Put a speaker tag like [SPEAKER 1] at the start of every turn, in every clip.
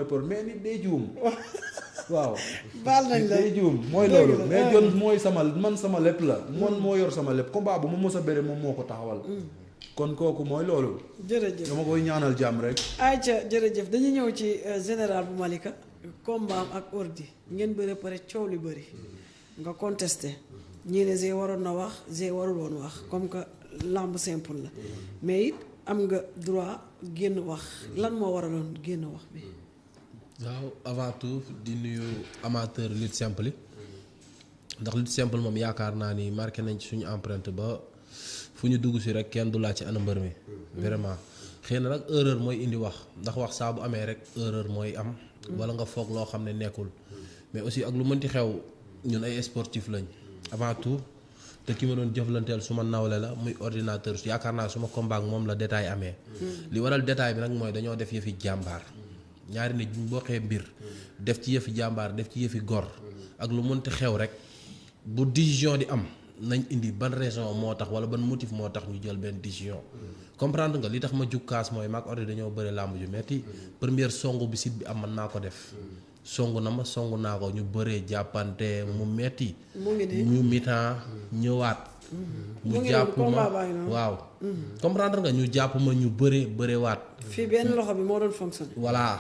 [SPEAKER 1] mooy pour mais nit day juum waaw.
[SPEAKER 2] baal nañ la
[SPEAKER 1] day juum mooy loolu mais John mooy sama lépp la man moo yor sama lépp combat bu ma mos a bëre moom moo ko taxawal. kon kooku mooy loolu.
[SPEAKER 2] jërëjëf
[SPEAKER 1] dama koy ñaanal jàmm rek.
[SPEAKER 2] ayca jërëjëf dañu ñëw ci général bu Malika. combat ak ordi ngeen bëre pare coow li bëri. nga contesté ñii ne Zé waroon na wax Zé warul woon wax comme que lamb simple la mais it am nga droit génn wax lan moo waraloon génn wax bi.
[SPEAKER 3] waaw avant tout di nuyu amateur lutte simple yi ndax lutte simple moom yaakaar naa ni marqué nañ ci suñu empreinte ba fu ñu dugg si rek kenn du laaj ci ana mbër mi. vraiment xëy na nag erreur mooy indi wax ndax wax saa bu amee rek erreur mooy am. wala nga foog loo xam ne nekkul. mais aussi ak lu mënti xew ñun ay sportif lañ avant tout te ki ma doon jëflanteel su ma nawle la muy ordinateur yaakaar naa suma combat ak moom la détail amee. li waral détail bi nag mooy dañoo def yëfi jàmbaar. ñaari nit ñu bokkee mbir def ci yëfi jàmbaar def ci yëfi gor ak lu mënti xew rek bu décision di am nañ indi ban raison moo tax wala ban motif moo tax ñu jël benn décision comprendre nga li tax ma jug kaas mooy maag ordi dañoo bëri làmb ju metti première songu bi sit bi am man naa ko def songu na ma songu naa ko ñu bëree jàppante mu metti ñu mitan ñëwaat mu jàpp ma waaw comprendre nga ñu jàpp ma ñu bëre waat
[SPEAKER 2] fii benn loxo bi moo doon fonctionné
[SPEAKER 3] voilà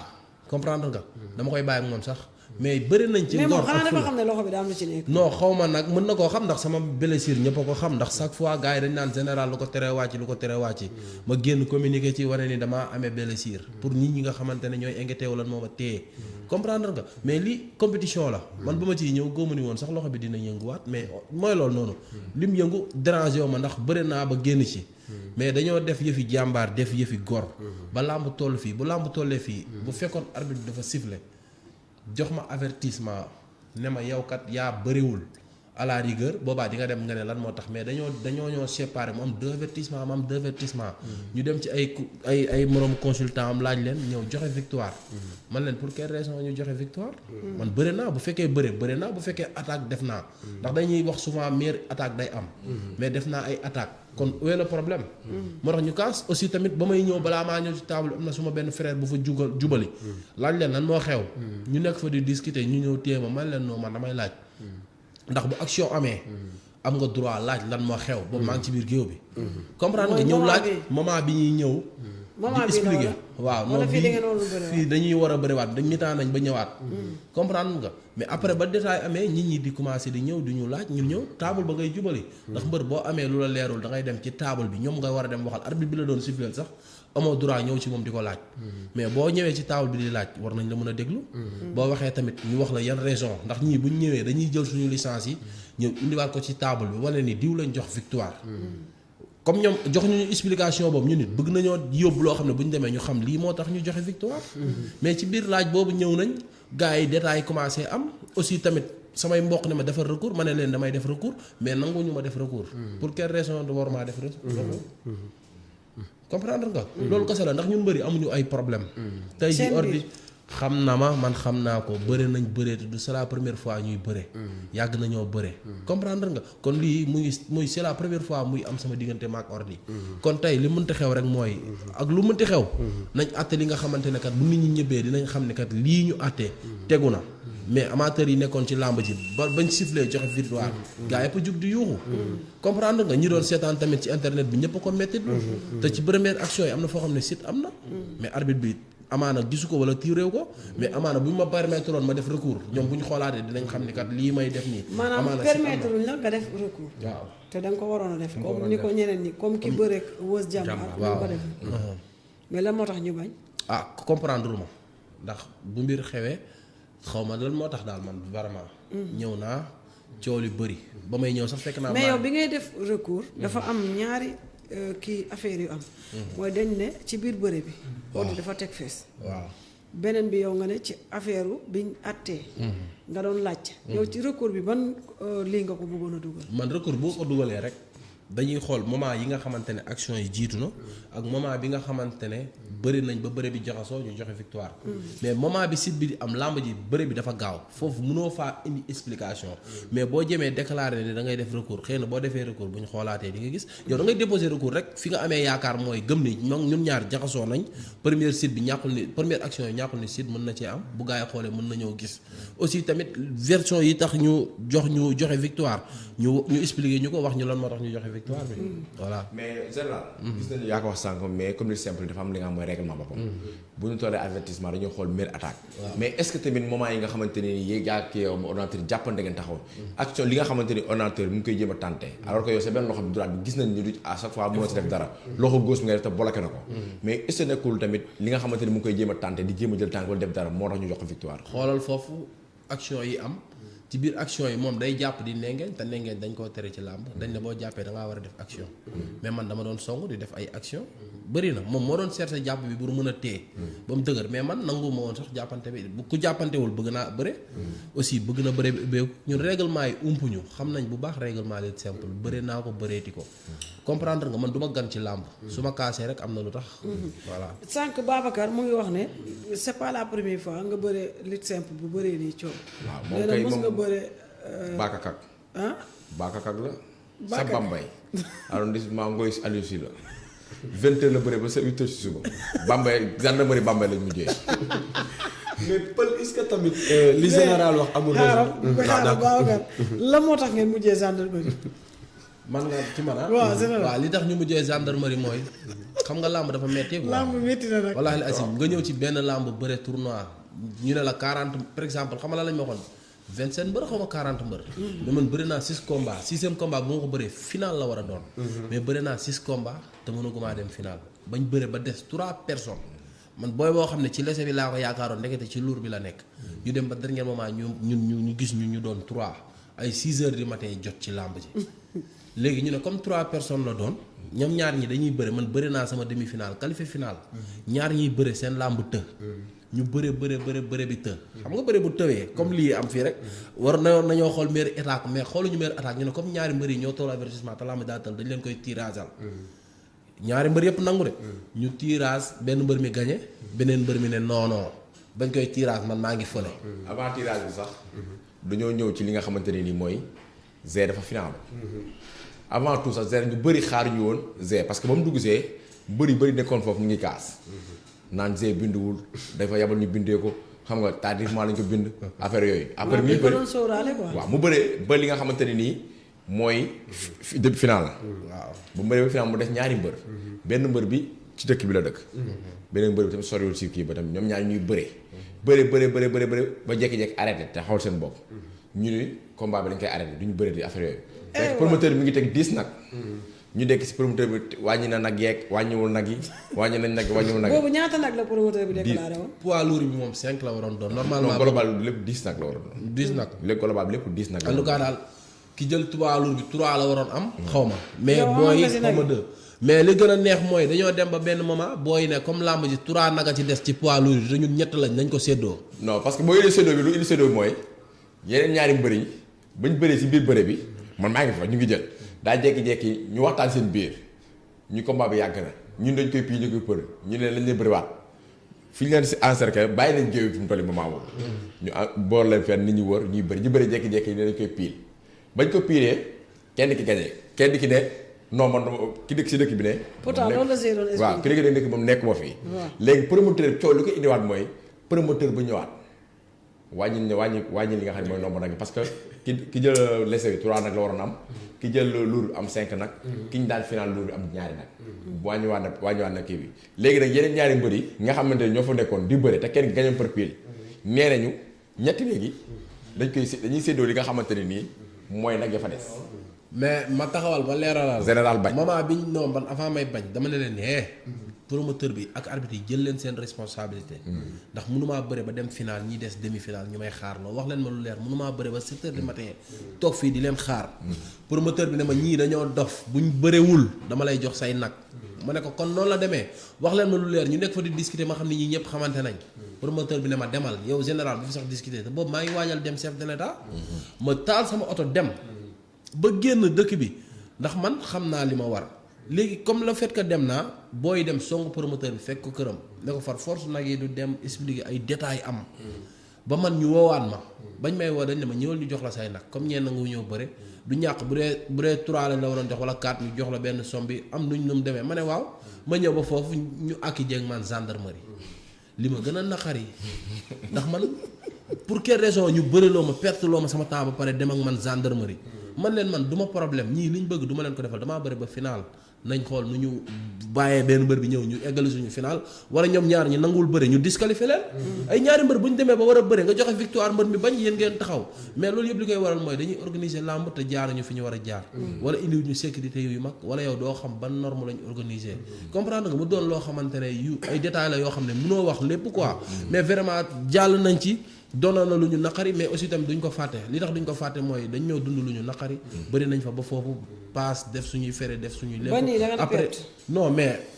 [SPEAKER 3] comprendre nga dama koy bàyyi ak moom sax mais bëri nañ ci ngor
[SPEAKER 2] xanaa dafa xam ne loxo bi daa am lu ci nekk
[SPEAKER 3] non xaw ma nag mën na koo xam ndax sama blessure ñëpp a ko xam ndax chaque fois gars yi dañ naan général lu ko teree wàcc ma génn communiqué ci wane ni damaa amee blessure pour nit ñi nga xamante ne ñooy inquiété wu lan moo ma téye comprendre nga mais li compétition la man ba ma ciy ñëw góomu ni woon sax loxo bi dina yënguwaat mais mooy loolu noonu lim yëngu dérangé wu ma ndax bëri naa ba génn ci mais dañoo def yëfi jàmbaar def yëfi gor ba làmb toll fii bu làmb tollee fii bu fekkoon arbitre dafa sifflé jox ma avertissement ne ma yow kat yaa bëriwul à la rigueur boobaa di nga dem nga ne lan moo tax mais dañoo ñoo séparé mu am deux avertissement ñu dem ci ay moroom consultant am laaj leen ñëw joxe victoire man leen pour quelle raison ñu joxe victoire man bëri naa bu fekkee bëri naa bu fekkee attaque def naa ndax dañuy wax souvent meilleure attaque day am mais def naa ay attaque kon où est le problème moo tax ñu kaas aussi tamit ba may ñëw balaa maa ñëw ci table am na suma benn frère bu fa jubali laaj leen lan moo xew ñu nekk fa di discuter ñu ñëw téye ma man leen noo man damay laaj ndax bu action amee am nga droit laaj lan moo xew boobu maa ngi ci biir géew bi comprendre nga ñëw laaj moment bi ñuy ñëw di expliquer waaw non fii dañuy war a bëriwaat dañ mitaan nañ ba ñëwaat comprendre nga mais après ba détail amee nit ñi di commencer di ñëw di ñu laaj ñu ñëw table ba ngay jubali ndax mbër boo amee lu la leerul da ngay dem ci table bi ñoom nga war a dem waxal arbitre bi la doon siffler sax amoo droit ñëw ci moom di ko laaj mais boo ñëwee ci table bi di laaj war nañ la mën a déglu boo waxee tamit ñu wax la yan raison ndax ñii buñ ñëwee dañuy jël suñu licence yi ñëw indiwaat ko ci table bi wane ni diw lañ jox victoire comme ñoom jox ñu explication boobu ñu nit bëgg nañoo yóbbu loo xam ne bu ñu demee ñu xam lii moo tax ñu joxe victoire mais ci biir laaj boobu ñëw nañ gars yi détails commencé am aussi tamit samay mbokk ne ma defar recours ma ne leen damay def recours mais nanguñu ma def recours pour quelle raison de war maa def recours comprendre nga loolu kese la ndax ñun bëri amuñu ay problème tey ji ordi xam na ma man xam naa ko bëre nañ bëree te du c'est la première fois ñuy bëre yàgg nañoo bëre comprendre nga kon lii muy c'est la première fois muy am sama diggante maak ordi kon tey li mënti xew rek mooy ak lu mënti xew nañ àtte li nga xamante ne kat bu nit ñi ñëbbee dinañ xam ne kat lii ñu àttee tegu na mais amateurs yi nekkoon ci làmb ji ba bañ sifflé joxe victoire gaa yëpp a jug di yuuxu comprendre nga ñi doon seetaan tamit ci internet bi ñëpp a ko mettit te ci première action yi am na foo xam ne site am na mais arbitre bi amaana gisu ko wala tiiréew ko mais amaana bu ñu ma permettre woon ma def recours ñoom bu ñu xoolaatee dinañ xam ni kat lii may def nii
[SPEAKER 2] maanaam permettre luñ la nga def recours
[SPEAKER 3] waaw
[SPEAKER 2] te da nga ko waroon a def comme ni ko ñeneen ñi comme ki bëre wës jàmbaar ñu ko def mais lan moo tax ñu bañ
[SPEAKER 3] comprendre ma ndax bu mbir xewee xaw ma lan moo tax daal man vraiment ñëw naa coow li bëri ba may ñëw sax fekk naa
[SPEAKER 2] mais yow bi ngay def recours dafa am ñaari kii affaire yu am mooy dañ ne ci biir bëre bi ordi dafa teg fees
[SPEAKER 3] waaw
[SPEAKER 2] beneen bi yow nga ne ci affaire biñ attee nga doon laaj yow ci recours bi ban lii nga ko bëggoon a dugal
[SPEAKER 3] man recours boo ko dugalee rek dañuy xool moment yi nga xamante ne action yi jiitu na ak moment bi nga xamante ne bëri nañ ba bëri bi jaxasoo ñu joxe victoire mais moment bi site bi di am làmb ji bëri bi dafa gaaw foofu mënoo faa indi explication mais boo jëmee déclaré ne da ngay def recours xëy na boo defee recours bu ñu xoolaatee di nga gis yow da ngay déposer recours rek fi nga amee yaakaar mooy gëm ni ñun ñaar jaxasoo nañ première site bi ñàkkul ni première action yi ñàkkul ni site mën na cee am bu gaa yi xoolee mën na ñoo gis aussi tamit version yi tax ñu joxe victoire ñu expliquer ñu ko wax ñu lan moo tax ñu joxe victoire bi voilà.
[SPEAKER 4] mais général. gis nañu yaa ko wax sànq mais comme li simple dafa am li nga xam mooy règlement boppam. bu ñu tollee avertissement dañoo xool meilleure attaque. mais est-ce que tamit moment yi nga xamante ni yéeg yaa kii ordinateur jàppante ngeen taxaw. action li nga xamante ni ordinateur mu ngi koy jéem a tenté. alors que yow sa benn loxo bi droite bi gis nañ ni du à chaque fois mënoo ci def dara. loxo gauche bi nga def te bloqué na ko. mais est-ce que nekkul tamit li nga xamante ni mu ngi koy jéem a tenté di jéem a jël tànk wala def dara moo tax ñu jox ko victoire.
[SPEAKER 3] xoolal foofu action yi am. ci biir action yi moom day jàpp di nengeeñ te nengeeñ dañ koo tere ci làmb dañ ne boo jàppee da ngaa war a def action mais man dama doon song di def ay action bëri na moom moo doon seet jàpp bi pour mën a téye ba mu dëgër mais man nangu ma woon sax jàppante bi bu ku jàppantewul bëgg naa bëre aussi bëgg na bëre béeku ñun règlement yi umpuñu xam nañ bu baax règlement lit simple bëre naa ko bëreeti ko comprendre nga man du ma gan ci làmb su ma kaasee rek am na lu tax voilà
[SPEAKER 2] sànq Babacar mu ngi wax ne c'est pas la première fois nga bëre lit simple bu bëree nii coow
[SPEAKER 4] waaw moom kay moom
[SPEAKER 2] bëre
[SPEAKER 4] Bakakak
[SPEAKER 2] ah
[SPEAKER 4] Bakakak la sa Bambay arrondissement Ngoy Aliou Sy la 20h la bëre ba sa 8h si suba Bambay gendarmerie Bambay lañ mujjee.
[SPEAKER 1] mais pël est-ce que tamit li général wax amul
[SPEAKER 2] xaaral Babacar la moo tax ngeen mujjee gendarmerie
[SPEAKER 3] man nga ci man
[SPEAKER 2] waaw général
[SPEAKER 3] waaw li tax ñu mujjee gendarmerie mooy xam nga làmb dafa metti
[SPEAKER 2] làmb métti na nag
[SPEAKER 3] wallaahi asim nga ñëw ci benn làmb bëre tournoi ñu ne la 40 par exemple xam nga la lañ ma waxoon 27 mbër xaw ma 40 mbër mais man bëri naa 6 combats 6e combat bu ma ko bëree final la war a doon mais bëri naa 6 combats te mënuguma dem final bañ bëre ba des 3 personnes man booy boo xam ne ci lese bi laa ko yaakaaroon ndekete ci luur bi la nekk ñu dem ba dernier moment ñu gis ñu doon 3 ay 6 heures du matin jot ci làmb ji léegi ñu ne comme 3 personnes la doon ñoom ñaar ñi dañuy bëre man bëri naa sama demi final qualifié final ñaar ñiy bëre seen làmb të ñu bëre bi të xam nga bëre bu tëwee comme lii am fii rek war nañoo xool meilleure attaque mais xooluñu meilleure attaque ñu ne comme ñaari mbër yi ñoo toll avertissement te làmb daa tël dañ leen koy tirageal ñaari mbër yëpp nangu de ñu tirage benn mbër mi gagné beneen mbër mi ne non bañ koy tirage man maa ngi fële
[SPEAKER 4] avant tirage bi sax dañoo ñëw ci li nga xamante ne nii mooy Zé dafa final avant tout sax Zé ñu bëri xaaruñu woon Zé parce que ba mu dugg Zé bëri nekkoon foofu mu ngi kaas naan Zé binduwul dafa yabal ñu bindee ko xam nga tardivement lañ ko bind affaire yooyu. après mi bëri waaw mu bëree ba li nga xamante ne nii mooy début final la. waaw bu mu bëree ba final mu def ñaari mbër. benn mbër bi ci dëkk bi la dëkk. beneen mbër bi tamit soriwul si kii ba tamit ñoom ñaari ñuy bëree. bëree ba jékki-jékki arrêté te xawal seen bopp. ñu ni combat bi dañ koy arrêté duñu bëree di affaire yooyu. fekk promoteur bi mi ngi teg 10 nag. ñu dekk si promoteur bi wàññi na nag yeeg wàññiwul nag yi wàññi nañ nag wàññiwul nag yi.
[SPEAKER 2] boobu ñaata nag la promoteur bi déclaré woon.
[SPEAKER 3] poids lourd bi moom 5 la waroon doon normalement.
[SPEAKER 4] global bi lépp 10 nag la waroon doon.
[SPEAKER 3] 10 nag
[SPEAKER 4] lépp global bi lépp 10 nag la.
[SPEAKER 3] en tout cas daal ki jël poids lourd bi 3 la waroon am. xaw ma mais booy xaw ma 2. mais li gën a neex mooy dañoo dem ba benn moment booy ne comme làmb ji 3 nag a ci des ci poids lourd yi te ñun ñett lañ nañ ko séddoo.
[SPEAKER 4] non parce que boo indi séddoo bi lu indi séddoo bi mooy yeneen ñaari mbër yi bañ bëree si biir bëre bi man maa ngi fa ñu ngi jël daa jékki-jékki ñu waxtaan seen biir ñu combat bi yàgg na ñun dañ koy pii ñu koy për ñu ne lañ leen bëriwaat fi ñu leen si encercler bàyyi leen géew fi mu toll moment boobu ñu boor leen fenn nit ñi wër ñuy bëri ñu bëri jékki-jékki ne dañ koy piil bañ ko piilee kenn ki gañe kenn ki ne non man ki dëkk si dëkk bi ne
[SPEAKER 2] pourtant loolu la see doon expliqué
[SPEAKER 4] waaw ki dëkk moom nekk moo fii léegi promoteur coow li ko indiwaat mooy promoteur bu ñëwaat wàññi li nga xam ne mooy nombre nag parce que ki jël lese bi 3 nag la waroon am ki jël luur am 5 nag ki ñu daan final luur am 2 nag wàññiwaat na kii bi léegi nag yeneen ñaari mbër yi nga xamante ne ñoo fa nekkoon di bëre te kenn gañoon par pile nee nañu ñetti léegi dañuy séddoo li nga xamante ne nii mooy nag ya fa des
[SPEAKER 3] mais ma taxawal ba leeralal
[SPEAKER 4] général bañ
[SPEAKER 3] moment biñ non ban avant may bañ dama ne leen promoteur bi ak arbitre yi jël leen seen responsabilité ndax mënumaa bëre ba dem final ñi des demi final ñu may xaar loo wax leen ma lu leer mënumaa bëre ba 7 heures du matin toog fii di leen xaar promoteur bi ne ma ñii dañoo dof buñ bërewul dama lay jox say nag ma ne ko kon noonu la demee wax leen ma lu leer ñu nekk fa di discuter ma xam ne ñii ñëpp xamante nañ promoteur bi ne ma demal yow général bu fi sax discuter te boobu maa ngi waajal dem chef de l'état ma taal sama oto dem ba génn dëkk bi ndax man xam naa li ma war léegi comme le fait que dem naa booy dem songu promoteur bi fekk ko këram ne ko far force nag yi du dem expliquer ay détails am ba man ñu woowaat ma bañ may woo dañ ne ma ñëwal ñu jox la say nag comme ñeen nangu ñëw bëre du ñàkk bu dee 3 lañ la waroon jox wala 4 ñu jox la benn somme bi am nuñ nu mu demee ma ne waaw ma ñëw ba foofu ñu akki jeeg man gendarmerie li ma gën a naqari ndax man pour quelle raison ñu bëriloo ma perte loo ma sama temps ba pare dem ak man gendarmerie man leen man du ma problème ñii liñ bëgg du ma leen ko defal damaa bëri ba final nañ xool nu ñu bàyyee benn mbër bi ñëw ñu eggali suñu final wala ñoom ñaar ñi nanguwul bëre ñu disqualifié leen ay ñaari mbër bu ñu demee ba war a bëre nga joxe victoire mbër mi bañ yéen ngeen taxaw mais loolu yëpp li koy waral mooy dañuy organiser làmb te jaaruñu fi ñu war a jaar wala indiw ñu sécurité yu mag wala yow doo xam ban norme lañ organiser comprendre nga mu doon loo xamante ne yu ay détails la yoo xam ne mënoo wax lépp quoi mais vraiment jàll nañ ci doonoon na lu ñu naqari mais aussi tamit duñ ko fàtte li tax duñ ko fàtte mooy dañ ñëw dund lu ñu naqari bëri nañ fa ba foofu paas def suñuy fere def suñuy lépp après non mais